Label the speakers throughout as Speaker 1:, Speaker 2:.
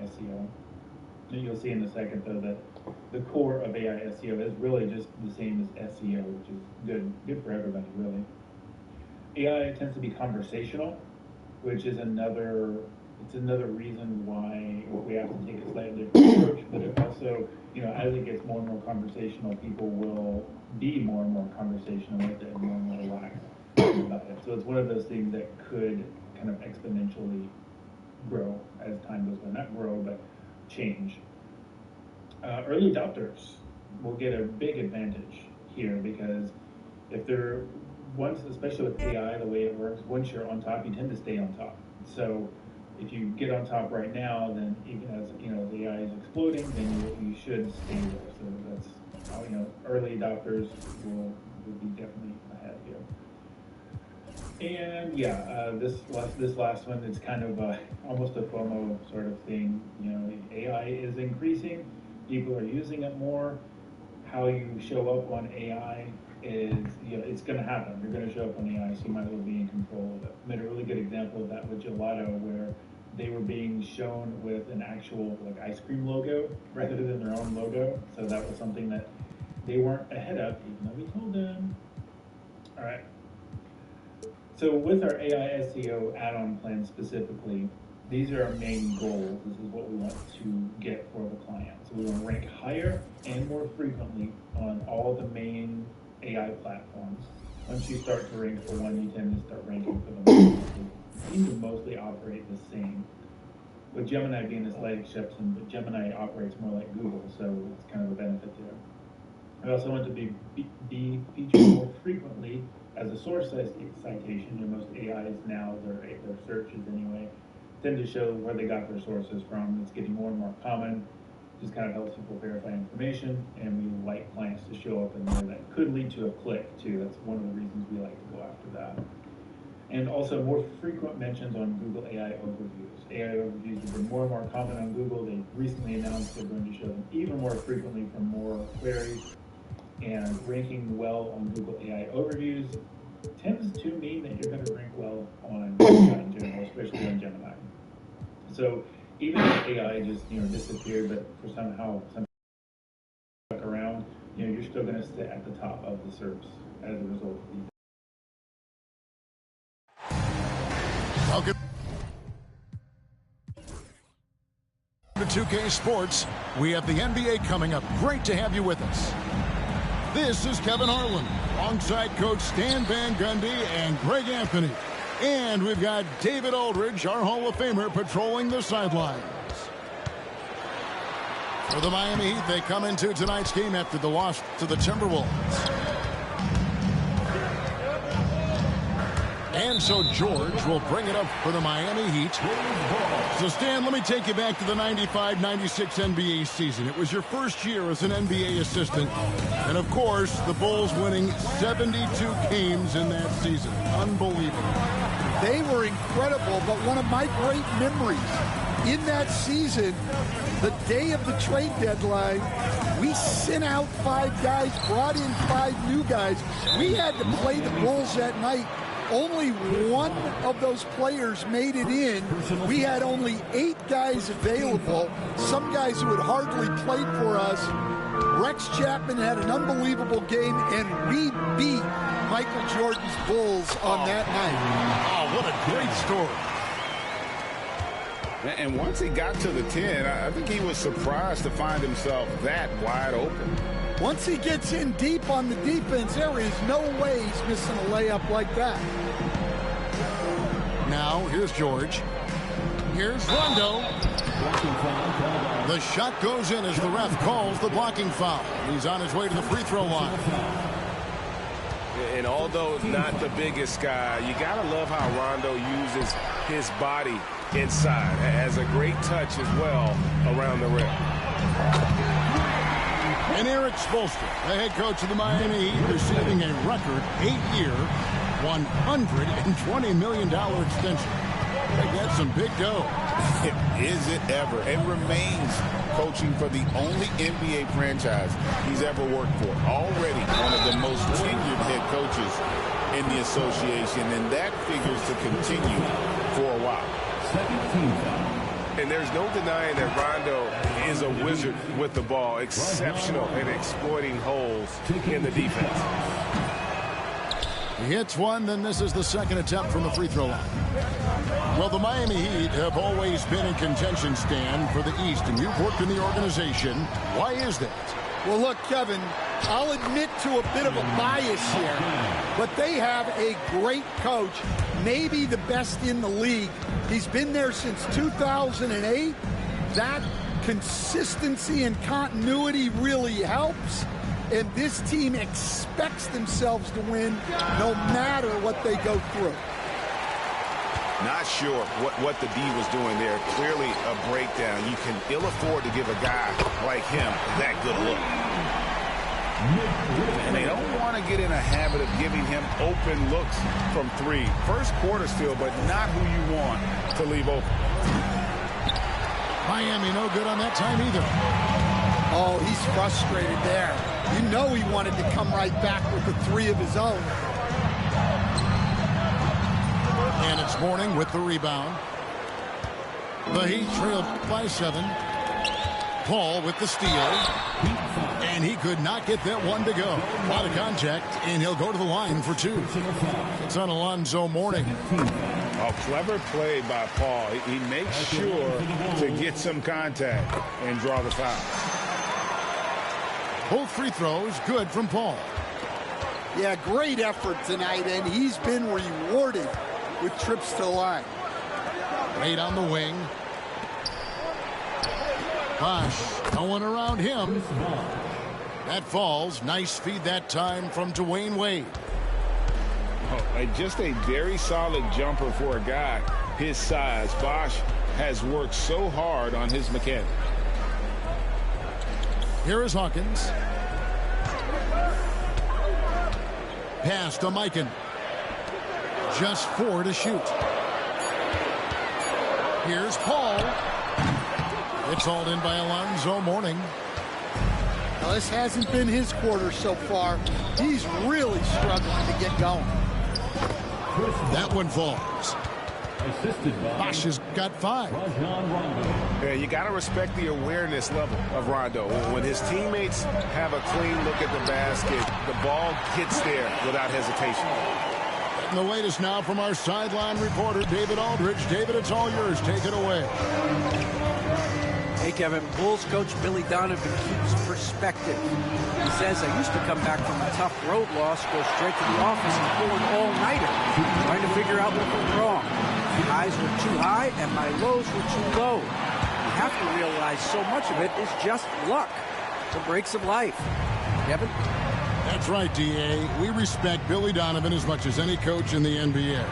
Speaker 1: SEO. And you'll see in a second, though, that the core of AI SEO is really just the same as SEO, which is good for everybody, really. AI tends to be conversational, which is another reason why we have to take a slightly different approach. But it also, as it gets more and more conversational, people will be more and more conversational with it and more and more relaxed about it. So it's one of those things that could kind of exponentially grow as time goes by. Not grow, but change. Early adopters will get a big advantage here because especially with AI, the way it works, once you're on top, you tend to stay on top. So if you get on top right now, then even as the AI is exploding, then you should stay there. So that's how early adopters will be definitely ahead here. And this last one is kind of almost a FOMO sort of thing. AI is increasing, people are using it more. How you show up on AI is, it's going to happen. You're going to show up on AI, so you might as well be in control of it. I made a really good example of that with Gelato, where they were being shown with an actual ice cream logo rather than their own logo. So that was something that they weren't ahead of, even though we told them. All right. So with our AI SEO add-on plan specifically, these are our main goals. This is what we want to get for the client. So we want to rank higher and more frequently on all the main AI platforms. Once you start to rank for one, you tend to start ranking for them. They seem to mostly operate the same. With Gemini being a slight exception, but Gemini operates more like Google, so it's kind of a benefit there. I also want to be featured more frequently as a source citation. Most AIs now, their searches anyway, tend to show where they got their sources from. It's getting more and more common. Just kind of helps people verify information, and we like clients to show up in there that could lead to a click too. That's one of the reasons we like to go after that. And also more frequent mentions on Google AI overviews. AI overviews have been more and more common on Google. They recently announced they're going to show them even more frequently for more queries. And ranking well on Google AI overviews tends to mean that you're going to rank well on AI in general, especially on Gemini. So even if AI just disappeared, but for somehow stuck around, you're still going to sit at the top of the SERPs as a result of these.
Speaker 2: Welcome to 2K Sports. We have the NBA coming up. Great to have you with us. This is Kevin Harlan, alongside Coach Stan Van Gundy and Greg Anthony. And we've got David Aldridge, our Hall of Famer, patrolling the sidelines. For the Miami Heat, they come into tonight's game after the loss to the Timberwolves. And so George will bring it up for the Miami Heat. So Stan, let me take you back to the 95-96 NBA season. It was your first year as an NBA assistant. And of course, the Bulls winning 72 games in that season. Unbelievable.
Speaker 3: They were incredible, but one of my great memories in that season, the day of the trade deadline, we sent out 5 guys, brought in 5 new guys. We had to play the Bulls that night. Only one of those players made it in. We had only 8 guys available, some guys who had hardly played for us. Rex Chapman had an unbelievable game, and we beat Michael Jordan's Bulls on that night.
Speaker 2: Oh, what a great story.
Speaker 4: And once he got to the 10, I think he was surprised to find himself that wide open.
Speaker 3: Once he gets in deep on the defense, there is no way he's missing a layup like that.
Speaker 2: Now, here's George. Here's Rondo. The shot goes in as the ref calls the blocking foul. He's on his way to the free throw line.
Speaker 5: And although not the biggest guy, you got to love how Rondo uses his body inside. Has a great touch as well around the rim.
Speaker 2: And Eric Spoelstra, the head coach of the Miami Heat, receiving a record 8-year, $120 million extension. They got some big dough.
Speaker 4: Is it ever? And remains coaching for the only NBA franchise he's ever worked for. Already one of the most tenured head coaches in the association, and that figures to continue for a while.
Speaker 5: And there's no denying that Rondo is a wizard with the ball, exceptional in exploiting holes in the defense.
Speaker 2: He hits one, then this is the second attempt from the free throw line. Well, the Miami Heat have always been in contention, Stan, for the East, and you've worked in the organization. Why is that?
Speaker 3: Well, look, Kevin, I'll admit to a bit of a bias here, but they have a great coach, maybe the best in the league. He's been there since 2008. That consistency and continuity really helps. And this team expects themselves to win no matter what they go through.
Speaker 4: Not sure what the D was doing there. Clearly a breakdown. You can ill afford to give a guy like him that good look. And they don't want to get in a habit of giving him open looks from three. First quarter still, but not who you want to leave open.
Speaker 2: Miami no good on that time either.
Speaker 3: Oh, he's frustrated there. You know he wanted to come right back with the three of his own.
Speaker 2: And it's Mourning with the rebound. The Heat trailed by 7. Paul with the steal. And he could not get that one to go. Out of contact, and he'll go to the line for 2. It's on Alonzo Mourning.
Speaker 4: A clever play by Paul. He makes sure to get some contact and draw the foul.
Speaker 2: Both free throws good from Paul.
Speaker 3: Yeah, great effort tonight, and he's been rewarded with trips to the line.
Speaker 2: Wade on the wing. Bosh, no one around him. That falls. Nice feed that time from Dwayne Wade.
Speaker 4: Oh, just a very solid jumper for a guy his size. Bosh has worked so hard on his mechanics.
Speaker 2: Here is Hawkins. Pass to Mikan. Just 4 to shoot. Here's Paul. It's hauled in by Alonzo Mourning.
Speaker 3: Now, this hasn't been his quarter so far. He's really struggling to get going.
Speaker 2: That one falls. Bosh has got 5.
Speaker 5: Yeah, you got to respect the awareness level of Rondo. When his teammates have a clean look at the basket, the ball gets there without hesitation.
Speaker 2: And the latest now from our sideline reporter, David Aldridge. David, it's all yours. Take it away.
Speaker 6: Hey, Kevin. Bulls coach Billy Donovan keeps perspective. He says, I used to come back from a tough road loss, go straight to the office and pull an all-nighter, trying to figure out what went wrong. My highs were too high and my lows were too low. You have to realize so much of it is just luck. The breaks of life. Kevin?
Speaker 2: That's right, D.A. We respect Billy Donovan as much as any coach in the NBA.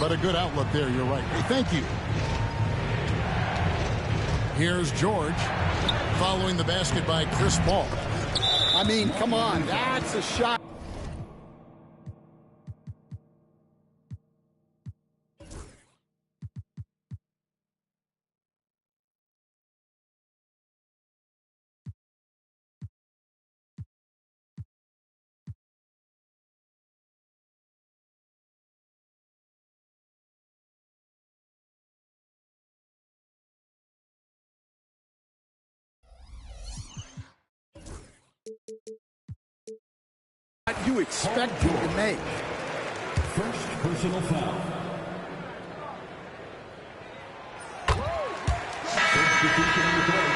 Speaker 2: But a good outlook there, you're right. Hey, thank you. Here's George, following the basket by Chris Paul.
Speaker 3: I mean, come on, that's a shot. You expect him to make.
Speaker 7: First personal foul. Substitution in the play.